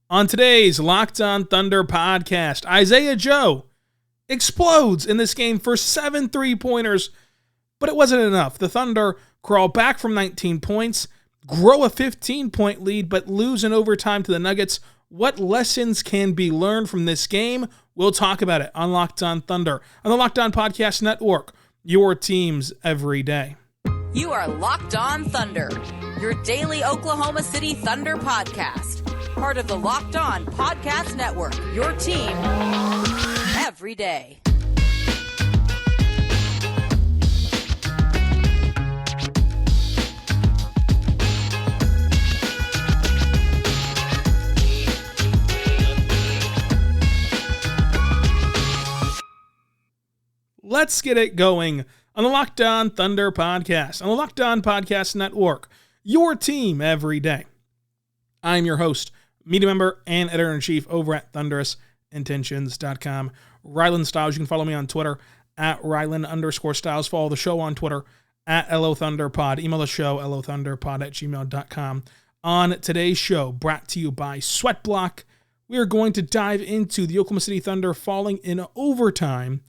On today's Locked On Thunder podcast, Isaiah Joe explodes in this game for 7 3-pointers, but it wasn't enough. The Thunder crawl back from 19 points, grow a 15-point lead, but lose in overtime to the Nuggets. What lessons can be learned from this game? We'll talk about it on Locked On Thunder, on the Locked On Podcast Network, your teams every day. You are Locked On Thunder, your daily Oklahoma City Thunder podcast. Part of the Locked On Podcast Network, your team every day. Let's get it going on the Locked On Thunder podcast, on the Locked On Podcast Network, your team every day. I'm your host, media member and editor-in-chief over at ThunderousIntentions.com. Rylan Stiles. You can follow me on Twitter at Rylan_Stiles. Follow the show on Twitter at LOThunderPod. Email the show, LOThunderPod@gmail.com. On today's show, brought to you by SweatBlock, we are going to dive into the Oklahoma City Thunder falling in overtime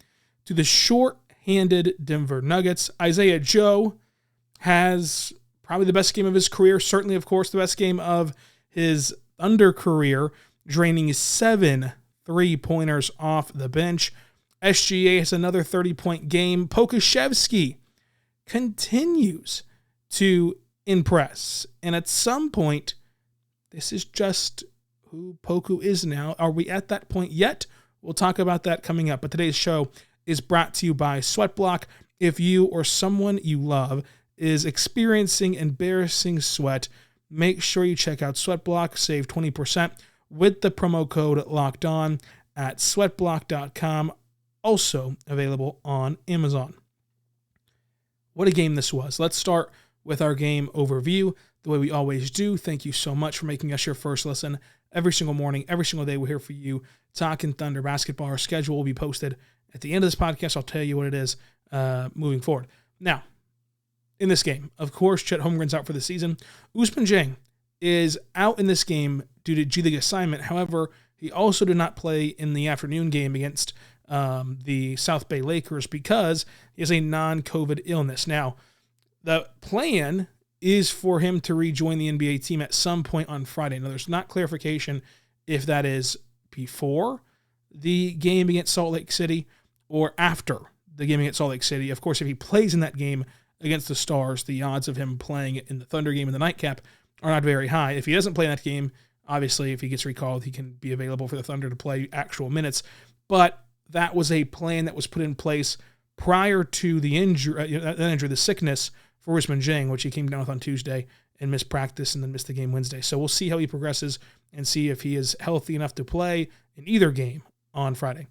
to the short-handed Denver Nuggets. Isaiah Joe has probably the best game of his career, certainly, of course, the best game of his Thunder career, draining 7 3-pointers off the bench. SGA has another 30-point game. Pokusevski continues to impress. And at some point, this is just who Poku is now. Are we at that point yet? We'll talk about that coming up. But today's show is brought to you by SweatBlock. If you or someone you love is experiencing embarrassing sweat, make sure you check out SweatBlock. Save 20% with the promo code LOCKEDON at sweatblock.com. Also available on Amazon. What a game this was. Let's start with our game overview, the way we always do. Thank you so much for making us your first listen every single morning, every single day. We're here for you, talking Thunder basketball. Our schedule will be posted at the end of this podcast. I'll tell you what it is moving forward. Now, in this game, of course, Chet Holmgren's out for the season. Ousmane Dieng is out in this game due to G League assignment. However, he also did not play in the afternoon game against the South Bay Lakers because he has a non-COVID illness. Now, the plan is for him to rejoin the NBA team at some point on Friday. Now, there's not clarification if that is before the game against Salt Lake City or after the game against Salt Lake City. Of course, if he plays in that game against the Stars, the odds of him playing in the Thunder game in the nightcap are not very high. If he doesn't play in that game, obviously, if he gets recalled, he can be available for the Thunder to play actual minutes. But that was a plan that was put in place prior to the injury, the sickness for Ousmane Dieng, which he came down with on Tuesday and missed practice and then missed the game Wednesday. So we'll see how he progresses and see if he is healthy enough to play in either game on Friday.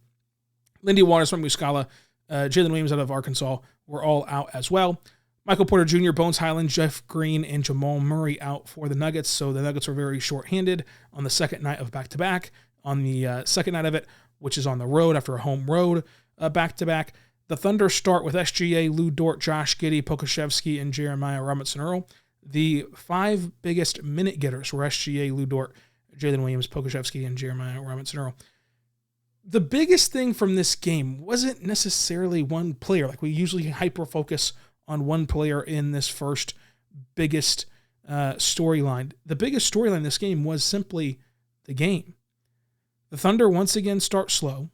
Lindy Waters from Muscala, Jalen Williams out of Arkansas were all out as well. Michael Porter Jr., Bones Highland, Jeff Green, and Jamal Murray out for the Nuggets. So the Nuggets were very short-handed on the second night of back-to-back. On the second night of it, which is on the road after a home road back-to-back, the Thunder start with SGA, Lou Dort, Josh Giddey, Pokusevski, and Jeremiah Robinson-Earl. The 5 biggest minute getters were SGA, Lou Dort, Jalen Williams, Pokusevski, and Jeremiah Robinson-Earl. The biggest thing from this game wasn't necessarily one player. Like we usually hyper-focus on one player in this first biggest storyline. The biggest storyline in this game was simply the game. The Thunder once again start slow.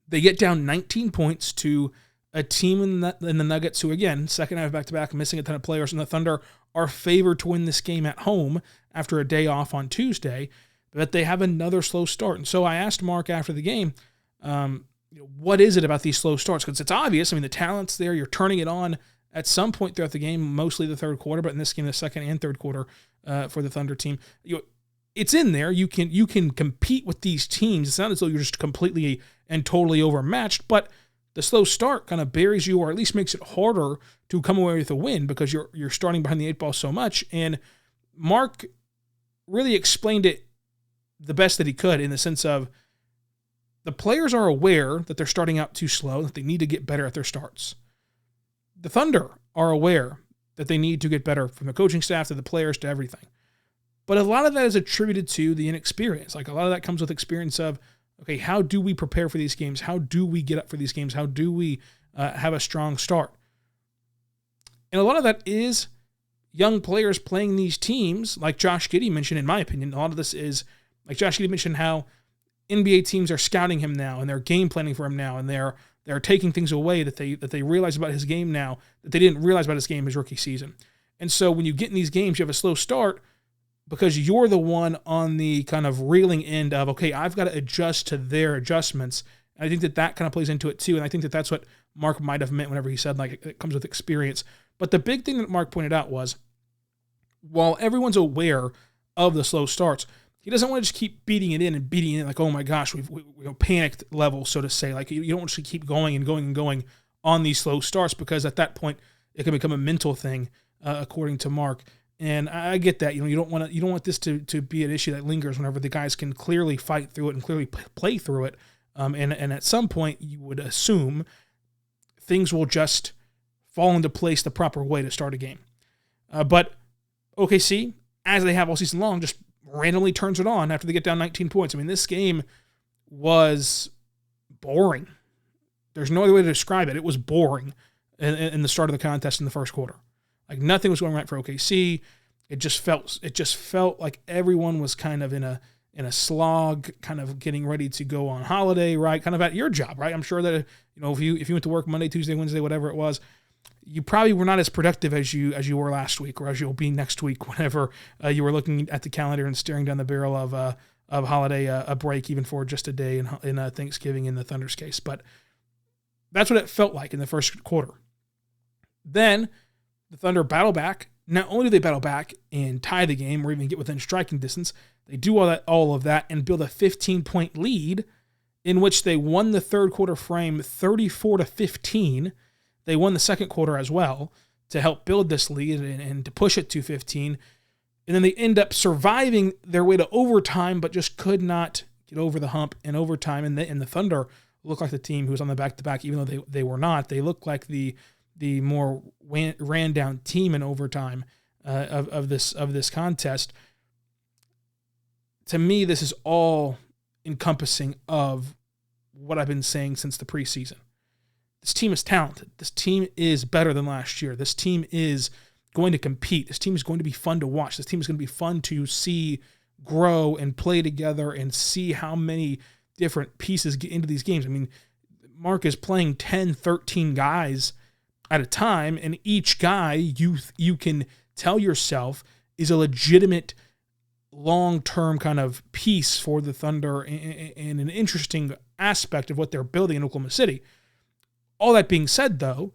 They get down 19 points to a team in the Nuggets who, again, second night of back-to-back, missing a ton of players, and the Thunder are favored to win this game at home after a day off on Tuesday, but they have another slow start. And so I asked Mark after the game, what is it about these slow starts? Because it's obvious. I mean, the talent's there. You're turning it on at some point throughout the game, mostly the third quarter, but in this game, the second and third quarter for the Thunder team. It's in there. You can compete with these teams. It's not as though you're just completely and totally overmatched, but the slow start kind of buries you, or at least makes it harder to come away with a win because you're starting behind the 8 ball so much. And Mark really explained it the best that he could in the sense of the players are aware that they're starting out too slow, that they need to get better at their starts. The Thunder are aware that they need to get better, from the coaching staff to the players to everything. But a lot of that is attributed to the inexperience. Like a lot of that comes with experience of, okay, how do we prepare for these games? How do we get up for these games? How do we have a strong start? And a lot of that is young players playing these teams, like Josh Giddey mentioned, in my opinion. A lot of this is, like Josh Giddey mentioned, how NBA teams are scouting him now and they're game planning for him now, and they're taking things away that they realize about his game now that they didn't realize about his game his rookie season. And so when you get in these games, you have a slow start because you're the one on the kind of reeling end of, okay, I've got to adjust to their adjustments. And I think that kind of plays into it too. And I think that's what Mark might have meant whenever he said, like, it comes with experience. But the big thing that Mark pointed out was, while everyone's aware of the slow starts, he doesn't want to just keep beating it in like, oh my gosh, we've panicked level, so to say. Like, you don't want to keep going and going and going on these slow starts, because at that point it can become a mental thing, according to Mark. And I get that. You don't want this to be an issue that lingers whenever the guys can clearly fight through it and clearly play through it. And at some point you would assume things will just fall into place the proper way to start a game. But OKC, as they have all season long, just randomly turns it on after they get down 19 points. I mean, this game was boring. There's no other way to describe it. It was boring in the start of the contest in the first quarter. Like, nothing was going right for OKC. It just felt like everyone was kind of in a slog, kind of getting ready to go on holiday, right? Kind of at your job, right? I'm sure that, if you went to work Monday, Tuesday, Wednesday, whatever it was, you probably were not as productive as you were last week, or as you'll be next week, whenever you were looking at the calendar and staring down the barrel of holiday a break, even for just a day in Thanksgiving in the Thunder's case. But that's what it felt like in the first quarter. Then the Thunder battle back. Not only do they battle back and tie the game, or even get within striking distance, they do all of that and build a 15-point lead, in which they won the third quarter frame 34-15. They won the second quarter as well to help build this lead and to push it to 15. And then they end up surviving their way to overtime, but just could not get over the hump in overtime. And the Thunder looked like the team who was on the back-to-back, even though they were not. They looked like the more ran-down team in overtime of this contest. To me, this is all encompassing of what I've been saying since the preseason. This team is talented. This team is better than last year. This team is going to compete. This team is going to be fun to watch. This team is going to be fun to see grow and play together and see how many different pieces get into these games. I mean, Mark is playing 10, 13 guys at a time, and each guy you can tell yourself is a legitimate long-term kind of piece for the Thunder and an interesting aspect of what they're building in Oklahoma City. All that being said, though,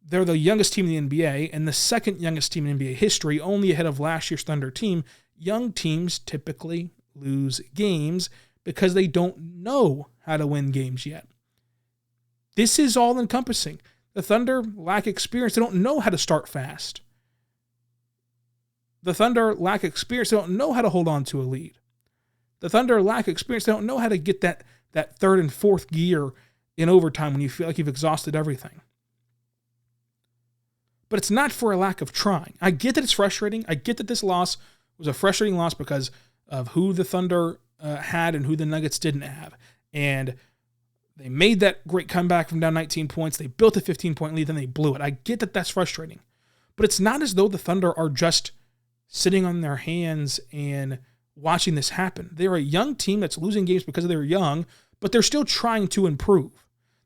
they're the youngest team in the NBA and the second youngest team in NBA history, only ahead of last year's Thunder team. Young teams typically lose games because they don't know how to win games yet. This is all encompassing. The Thunder lack experience. They don't know how to start fast. The Thunder lack experience. They don't know how to hold on to a lead. The Thunder lack experience. They don't know how to get that third and fourth gear in overtime when you feel like you've exhausted everything. But it's not for a lack of trying. I get that it's frustrating. I get that this loss was a frustrating loss because of who the Thunder had and who the Nuggets didn't have. And they made that great comeback from down 19 points. They built a 15-point lead, then they blew it. I get that that's frustrating. But it's not as though the Thunder are just sitting on their hands and watching this happen. They're a young team that's losing games because they're young, but they're still trying to improve.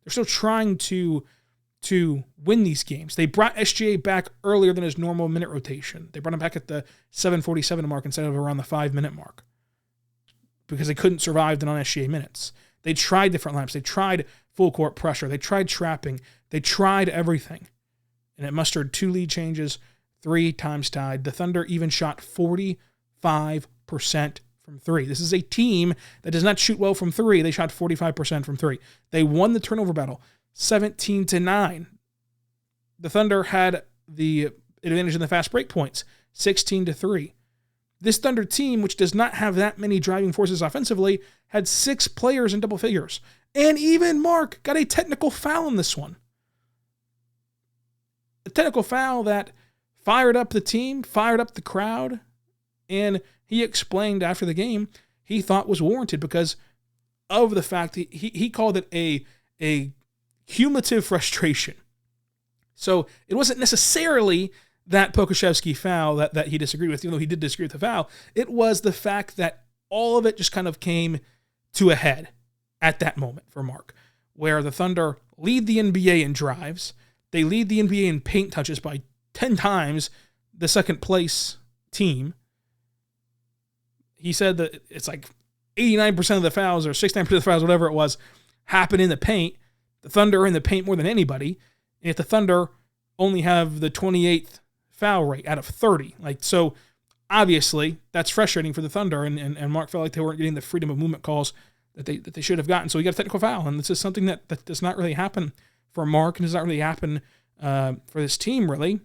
They're still trying to win these games. They brought SGA back earlier than his normal minute rotation. They brought him back at the 7:47 mark instead of around the 5-minute mark because they couldn't survive the non-SGA minutes. They tried different lineups. They tried full court pressure. They tried trapping. They tried everything. And it mustered 2 lead changes, 3 times tied. The Thunder even shot 45% from 3. This is a team that does not shoot well from 3. They shot 45% from 3. They won the turnover battle 17-9. The Thunder had the advantage in the fast break points 16-3. This Thunder team, which does not have that many driving forces offensively, had 6 players in double figures. And even Mark got a technical foul in this one. A technical foul that fired up the team, fired up the crowd, and he explained after the game he thought was warranted because of the fact that he called it a cumulative frustration. So it wasn't necessarily that Pokusevski foul that he disagreed with, even though he did disagree with the foul. It was the fact that all of it just kind of came to a head at that moment for Mark, where the Thunder lead the NBA in drives. They lead the NBA in paint touches by 10 times the second place team. He said that it's like 89% of the fouls or 69% of the fouls, whatever it was, happen in the paint. The Thunder are in the paint more than anybody. And yet the Thunder only have the 28th foul rate out of 30. So obviously that's frustrating for the Thunder, and Mark felt like they weren't getting the freedom of movement calls that they should have gotten. So he got a technical foul, and this is something that does not really happen for Mark and does not really happen for this team, really.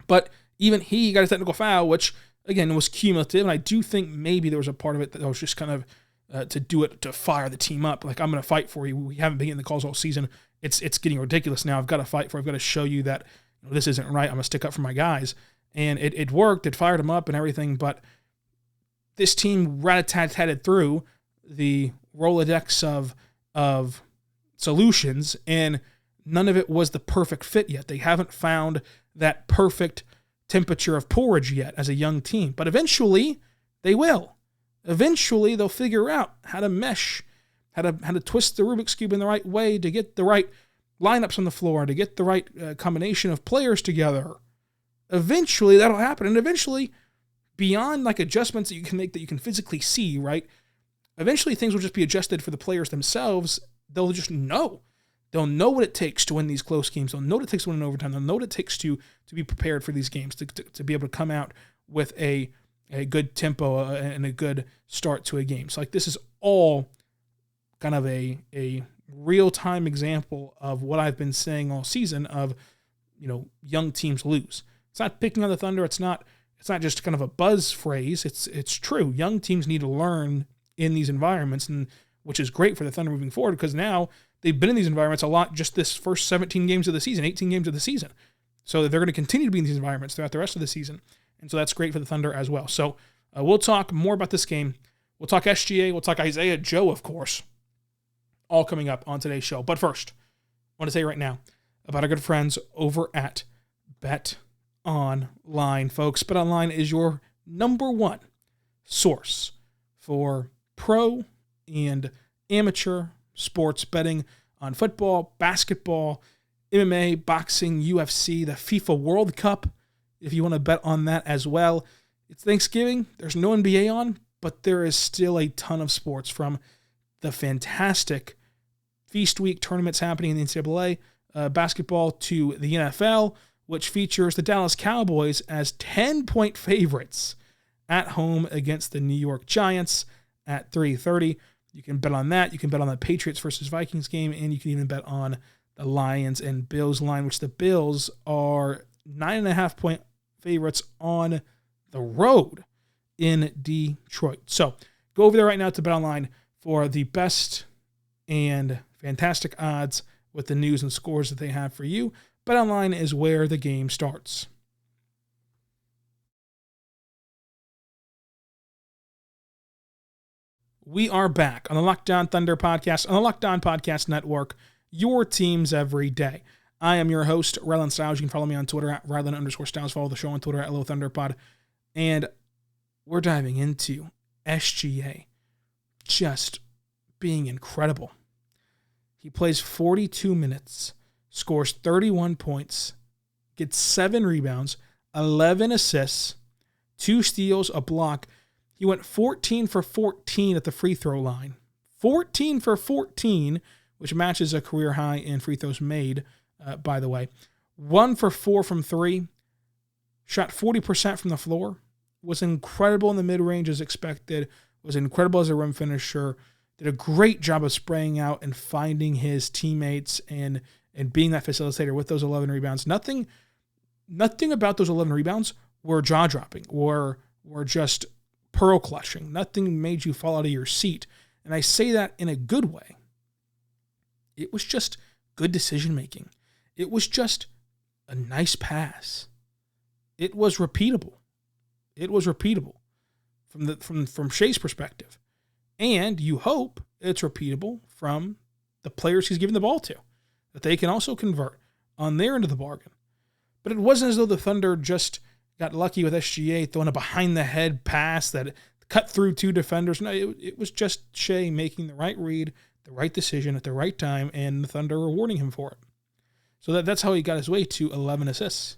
But even he got a technical foul, which, again, was cumulative, and I do think maybe there was a part of it that was just kind of to do it to fire the team up. Like, I'm going to fight for you. We haven't been getting the calls all season. It's getting ridiculous now. I've got to fight for it. I've got to show you that this isn't right. I'm going to stick up for my guys. And it worked. It fired them up and everything, but this team rat-a-tat-tatted through the Rolodex of solutions, and none of it was the perfect fit yet. They haven't found that perfect temperature of porridge yet as a young team, but eventually they will. Eventually they'll figure out how to mesh, how to twist the Rubik's Cube in the right way to get the right lineups on the floor, to get the right combination of players together. Eventually that'll happen, and eventually, beyond like adjustments that you can make that you can physically see, right? Eventually things will just be adjusted for the players themselves. They'll just know. They'll know what it takes to win these close games. They'll know what it takes to win in overtime. They'll know what it takes to be prepared for these games, to be able to come out with a good tempo and a good start to a game. So like, this is all kind of a real-time example of what I've been saying all season of, young teams lose. It's not picking on the Thunder. It's not just kind of a buzz phrase. It's true. Young teams need to learn in these environments, and which is great for the Thunder moving forward, because now they've been in these environments a lot just this first 17 games of the season, 18 games of the season. So they're going to continue to be in these environments throughout the rest of the season. And so that's great for the Thunder as well. So we'll talk more about this game. We'll talk SGA. We'll talk Isaiah Joe, of course, all coming up on today's show. But first, I want to say right now about our good friends over at BetOnline, folks. BetOnline is your number one source for pro and amateur sports betting on football, basketball, MMA, boxing, UFC, the FIFA World Cup, if you want to bet on that as well. It's Thanksgiving. There's no NBA on, but there is still a ton of sports, from the fantastic Feast Week tournaments happening in the NCAA basketball to the NFL, which features the Dallas Cowboys as 10-point favorites at home against the New York Giants at 3:30. You can bet on that. You can bet on the Patriots versus Vikings game, and you can even bet on the Lions and Bills line, which the Bills are 9.5-point favorites on the road in Detroit. So go over there right now to BetOnline for the best and fantastic odds with the news and scores that they have for you. BetOnline is where the game starts. We are back on the Locked On Thunder podcast, on the Locked On Podcast Network, your teams every day. I am your host, Rylan Stiles. You can follow me on Twitter at Rylan_Stiles. Follow the show on Twitter at LoThunderPod. And we're diving into SGA just being incredible. He plays 42 minutes, scores 31 points, gets 7 rebounds, 11 assists, 2 steals, a block. He went 14 for 14 at the free throw line. 14 for 14, which matches a career high in free throws made, by the way. 1 for 4 from 3. Shot 40% from the floor. Was incredible in the mid-range as expected. Was incredible as a rim finisher. Did a great job of spraying out and finding his teammates and being that facilitator with those 11 rebounds. Nothing about those 11 rebounds were jaw-dropping or just pearl clutching. Nothing made you fall out of your seat. And I say that in a good way. It was just good decision-making. It was just a nice pass. It was repeatable. For from Shai's perspective. And you hope it's repeatable from the players he's giving the ball to, that they can also convert on their end of the bargain. But it wasn't as though the Thunder just got lucky with SGA throwing a behind-the-head pass that cut through two defenders. No, it was just Shai making the right read, the right decision at the right time, and the Thunder rewarding him for it. So that's how he got his way to 11 assists.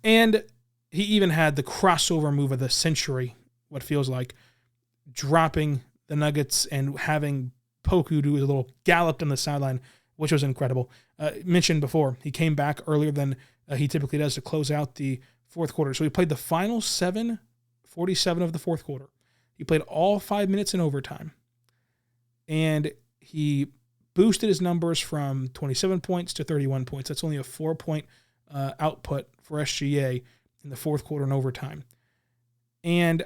And he even had the crossover move of the century, what feels like, dropping the Nuggets and having Poku do a little gallop on the sideline, which was incredible. Mentioned before, he came back earlier than he typically does to close out the fourth quarter. So he played the final 7:47 of the fourth quarter. He played all 5 minutes in overtime. And he boosted his numbers from 27 points to 31 points. That's only a 4-point output for SGA in the fourth quarter in overtime. And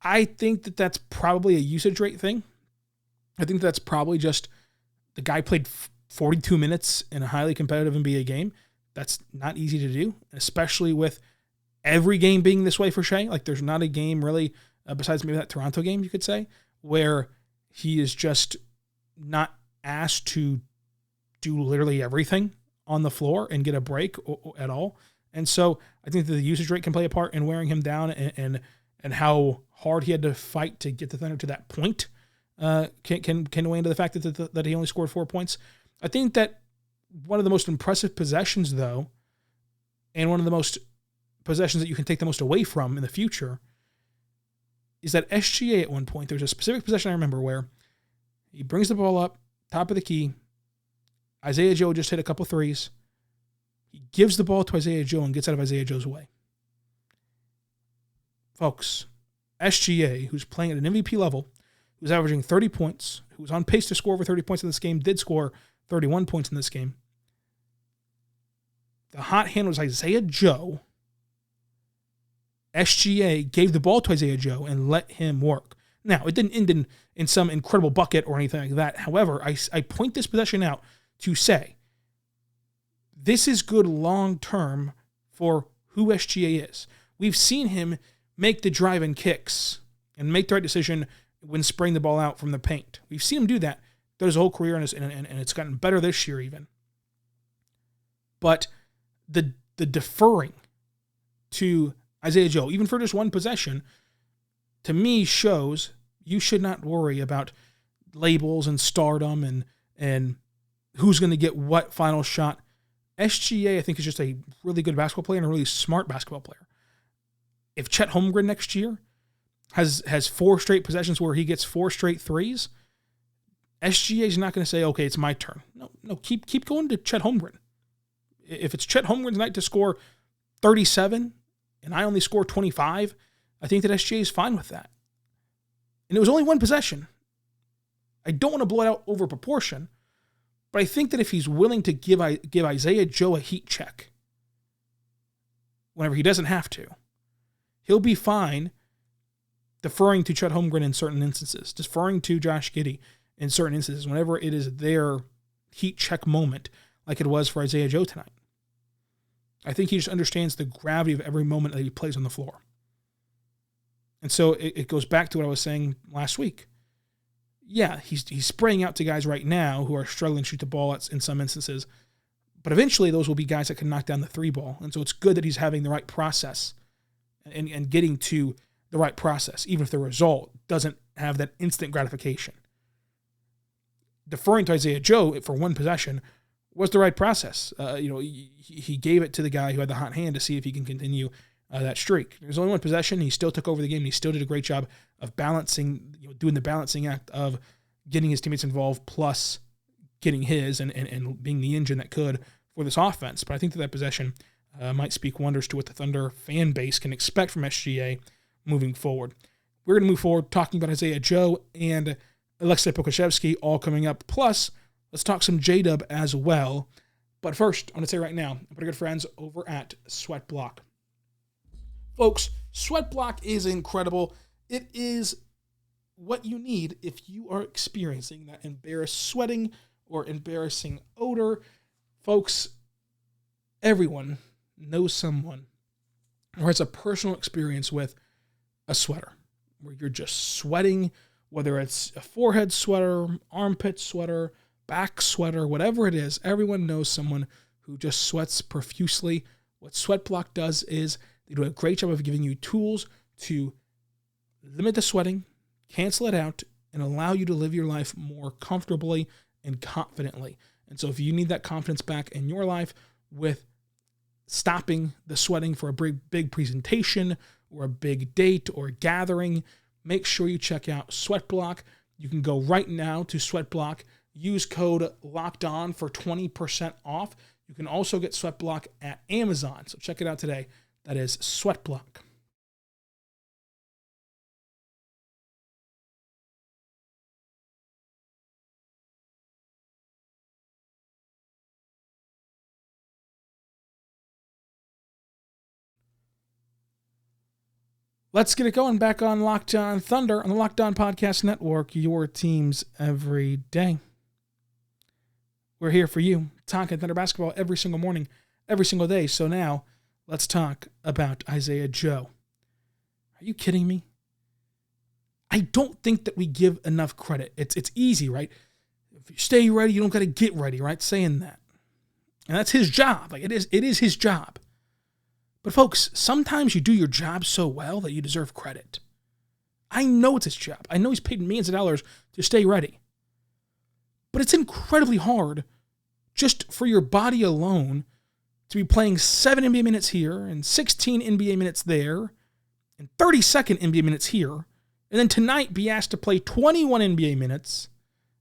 I think that that's probably a usage rate thing. I think that's probably just the guy played 42 minutes in a highly competitive NBA game. That's not easy to do, especially with every game being this way for Shai. Like, there's not a game really, besides maybe that Toronto game, you could say, where he is just not asked to do literally everything on the floor and get a break at all. And so I think that the usage rate can play a part in wearing him down, and how hard he had to fight to get the Thunder to that point can weigh into the fact that he only scored 4 points. I think that one of the most impressive possessions, though, and one of the most possessions that you can take the most away from in the future, is that SGA at one point, there's a specific possession I remember where he brings the ball up, top of the key. Isaiah Joe just hit a couple threes. He gives the ball to Isaiah Joe and gets out of Isaiah Joe's way. Folks, SGA, who's playing at an MVP level, who's averaging 30 points, who's on pace to score over 30 points in this game, did score 31 points in this game. The hot hand was Isaiah Joe. SGA gave the ball to Isaiah Joe and let him work. Now, it didn't end in some incredible bucket or anything like that. However, I point this possession out to say this is good long-term for who SGA is. We've seen him make the drive and kicks and make the right decision when spraying the ball out from the paint. We've seen him do that throughout his whole career, and it's gotten better this year even. But the deferring to Isaiah Joe, even for just one possession, to me shows you should not worry about labels and stardom and who's going to get what final shot. SGA, I think, is just a really good basketball player and a really smart basketball player. If Chet Holmgren next year has 4 straight possessions where he gets 4 straight threes, SGA is not going to say, okay, it's my turn. No, keep going to Chet Holmgren. If it's Chet Holmgren's night to score 37 and I only score 25, I think that SGA is fine with that. And it was only one possession. I don't want to blow it out over proportion, but I think that if he's willing to give Isaiah Joe a heat check whenever he doesn't have to, he'll be fine deferring to Chet Holmgren in certain instances, deferring to Josh Giddey in certain instances, whenever it is their heat check moment, like it was for Isaiah Joe tonight. I think he just understands the gravity of every moment that he plays on the floor. And so it goes back to what I was saying last week. Yeah, he's spraying out to guys right now who are struggling to shoot the ball in some instances, but eventually those will be guys that can knock down the 3 ball. And so it's good that he's having the right process and getting to the right process, even if the result doesn't have that instant gratification. Deferring to Isaiah Joe for one possession was the right process. He gave it to the guy who had the hot hand to see if he can continue that streak. There's only one possession. He still took over the game. And he still did a great job of balancing, doing the balancing act of getting his teammates involved, plus getting his and being the engine that could for this offense. But I think that possession might speak wonders to what the Thunder fan base can expect from SGA moving forward. We're going to move forward talking about Isaiah Joe and Aleksej Pokusevski all coming up. Plus, let's talk some J-Dub as well. But first, I want to say right now, my good friends over at SweatBlock. Folks, SweatBlock is incredible. It is what you need if you are experiencing that embarrassed sweating or embarrassing odor. Folks, everyone knows someone or has a personal experience with a sweater where you're just sweating, whether it's a forehead sweater, armpit sweater, back sweater, whatever it is. Everyone knows someone who just sweats profusely. What SweatBlock does is they do a great job of giving you tools to limit the sweating, cancel it out, and allow you to live your life more comfortably and confidently. And so if you need that confidence back in your life with stopping the sweating for a big presentation or a big date or a gathering, make sure you check out SweatBlock. You can go right now to SweatBlock, use code LOCKEDON for 20% off. You can also get SweatBlock at Amazon, so check it out today. That is SweatBlock. Let's get it going back on Locked On Thunder on the Locked On Podcast Network, your teams every day. We're here for you, talking Thunder basketball every single morning, every single day. So now, let's talk about Isaiah Joe. Are you kidding me? I don't think that we give enough credit. It's easy, right? If you stay ready, you don't got to get ready, right? Saying that. And that's his job. Like it is his job. But folks, sometimes you do your job so well that you deserve credit. I know it's his job. I know he's paid millions of dollars to stay ready. But it's incredibly hard just for your body alone to be playing 7 NBA minutes here and 16 NBA minutes there and 32nd NBA minutes here, and then tonight be asked to play 21 NBA minutes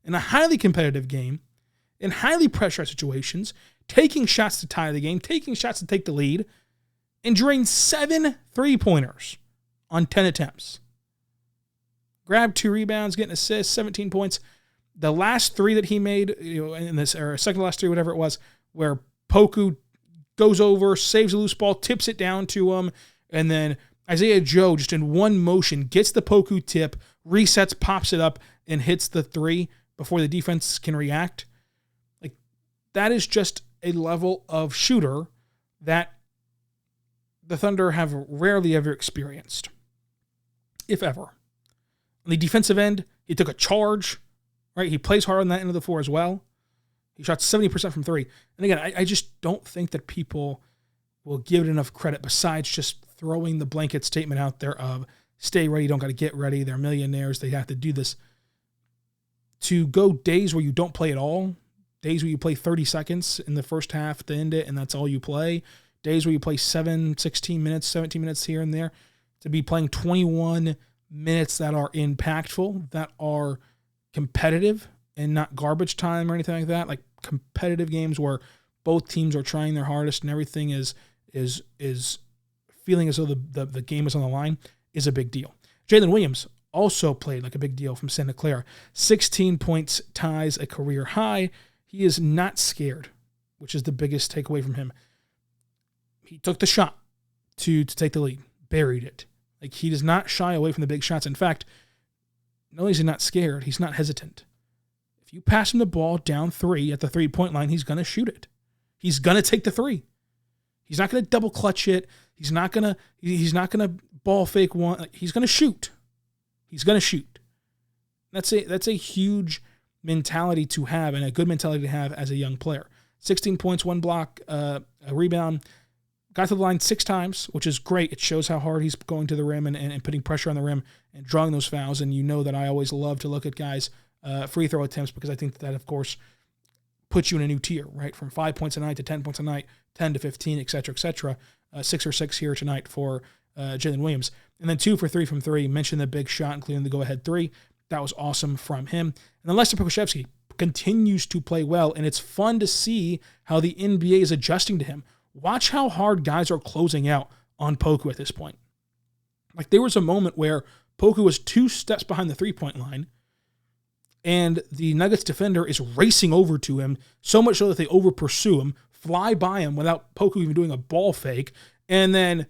in a highly competitive game, in highly pressurized situations, taking shots to tie the game, taking shots to take the lead, and drained 7 three-pointers on 10 attempts. Grabbed 2 rebounds, getting assists, 17 points. The last 3 that he made, in this, or second to last 3, whatever it was, where Poku goes over, saves a loose ball, tips it down to him, and then Isaiah Joe, just in one motion, gets the Poku tip, resets, pops it up, and hits the 3 before the defense can react. Like, that is just a level of shooter that the Thunder have rarely ever experienced, if ever. On the defensive end, he took a charge, right? He plays hard on that end of the floor as well. He shot 70% from 3. And again, I just don't think that people will give it enough credit besides just throwing the blanket statement out there of stay ready, don't got to get ready. They're millionaires. They have to do this. To go days where you don't play at all, days where you play 30 seconds in the first half to end it, and that's all you play. Days where you play 7, 16 minutes, 17 minutes here and there, to be playing 21 minutes that are impactful, that are competitive and not garbage time or anything like that, like competitive games where both teams are trying their hardest and everything is feeling as though the game is on the line, is a big deal. Jalen Williams also played like a big deal from Santa Clara. 16 points, ties a career high. He is not scared, which is the biggest takeaway from him. He took the shot to take the lead, buried it. Like, he does not shy away from the big shots. In fact, not only is he not scared, he's not hesitant. If you pass him the ball down 3 at the 3-point line, he's going to shoot it. He's going to take the 3. He's not going to double clutch it. He's not going to ball fake one. Like, he's going to shoot. He's going to shoot. That's a huge mentality to have, and a good mentality to have as a young player. 16 points, 1 block, a rebound. Got to the line 6 times, which is great. It shows how hard he's going to the rim and putting pressure on the rim and drawing those fouls. And you know that I always love to look at guys' free throw attempts, because I think that, of course, puts you in a new tier, right? From 5 points a night to 10 points a night, 10 to 15, et cetera, et cetera. 6 or 6 here tonight for Jalen Williams. And then 2 for 3 from 3. Mentioned the big shot, including the go-ahead 3. That was awesome from him. And then Aleksej Pokusevski continues to play well, and it's fun to see how the NBA is adjusting to him. Watch how hard guys are closing out on Poku at this point. Like, there was a moment where Poku was 2 steps behind the 3-point line, and the Nuggets defender is racing over to him, so much so that they over-pursue him, fly by him without Poku even doing a ball fake, and then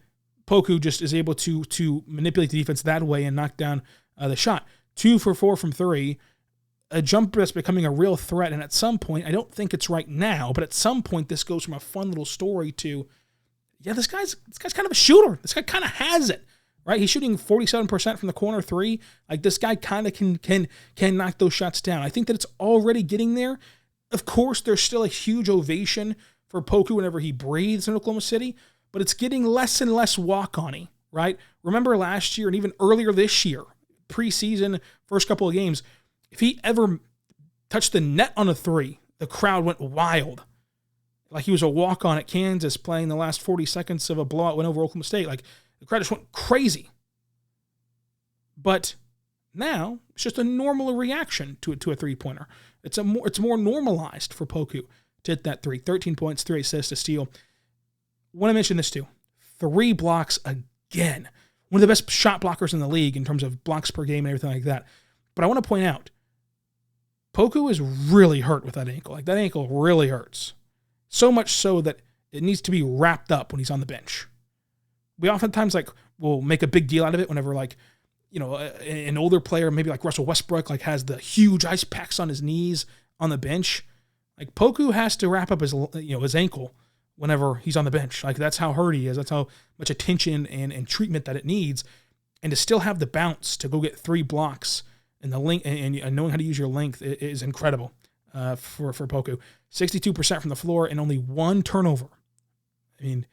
Poku just is able to manipulate the defense that way and knock down the shot. 2 for 4 from 3. A jumper that's becoming a real threat, and at some point, I don't think it's right now, but at some point this goes from a fun little story to, yeah, this guy's kind of a shooter. This guy kind of has it. right? He's shooting 47% from the corner three. Like, this guy kind of can knock those shots down. I think that it's already getting there. Of course, there's still a huge ovation for Poku whenever he breathes in Oklahoma City, but it's getting less and less walk-on-y, right? Remember last year and even earlier this year, preseason, first couple of games, if he ever touched the net on a three, the crowd went wild. Like he was a walk-on at Kansas playing the last 40 seconds of a blowout win over Oklahoma State. Like, the crowd just went crazy. But now it's just a normal reaction to a three-pointer. It's more normalized for Poku to hit that three. 13 points, 3 assists, a steal. I want to mention this too. 3 blocks again. One of the best shot blockers in the league in terms of blocks per game and everything like that. But I want to point out, Poku is really hurt with that ankle. Like, that ankle really hurts. So much so that it needs to be wrapped up when he's on the bench. We oftentimes will make a big deal out of it whenever an older player, maybe like Russell Westbrook, has the huge ice packs on his knees on the bench. Like, Poku has to wrap up his ankle whenever he's on the bench. Like, that's how hurt he is. That's how much attention and treatment that it needs. And to still have the bounce to go get 3 blocks and the length and knowing how to use your length is incredible for Poku. 62% from the floor and only 1 turnover. I mean,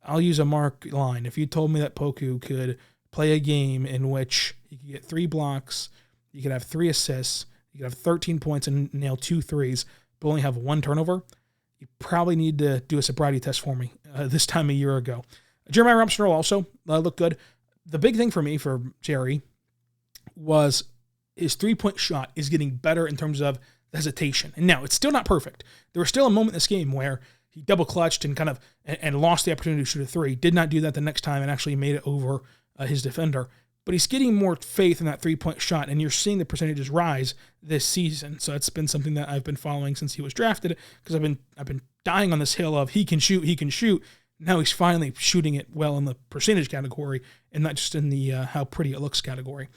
I'll use a mark line. If you told me that Poku could play a game in which he could get 3 blocks, you could have 3 assists, you could have 13 points and nail 2 threes, but only have 1 turnover, you probably need to do a sobriety test for me this time a year ago. Jeremiah Rumpster also looked good. The big thing for me for Jerry was his 3-point shot is getting better in terms of hesitation. And now, it's still not perfect. There was still a moment in this game where he double clutched and lost the opportunity to shoot a 3. Did not do that the next time and actually made it over his defender. But he's getting more faith in that 3-point shot, and you're seeing the percentages rise this season. So it's been something that I've been following since he was drafted, because I've been dying on this hill of he can shoot. Now he's finally shooting it well in the percentage category and not just in the how pretty it looks category.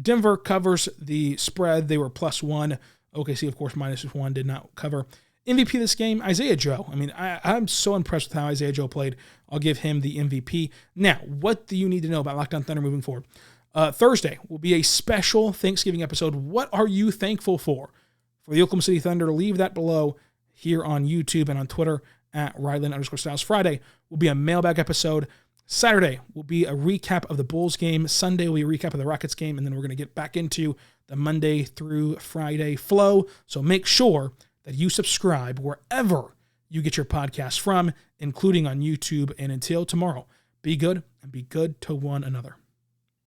Denver covers the spread. They were +1. OKC, of course, -1, did not cover. MVP of this game, Isaiah Joe. I mean, I'm so impressed with how Isaiah Joe played. I'll give him the MVP. Now, what do you need to know about Locked On Thunder moving forward? Thursday will be a special Thanksgiving episode. What are you thankful for the Oklahoma City Thunder? Leave that below here on YouTube and on Twitter at Ryland_Styles. Friday will be a mailbag episode. Saturday will be a recap of the Bulls game. Sunday will be a recap of the Rockets game. And then we're going to get back into the Monday through Friday flow. So make sure that you subscribe wherever you get your podcast from, including on YouTube. And until tomorrow, be good and be good to one another.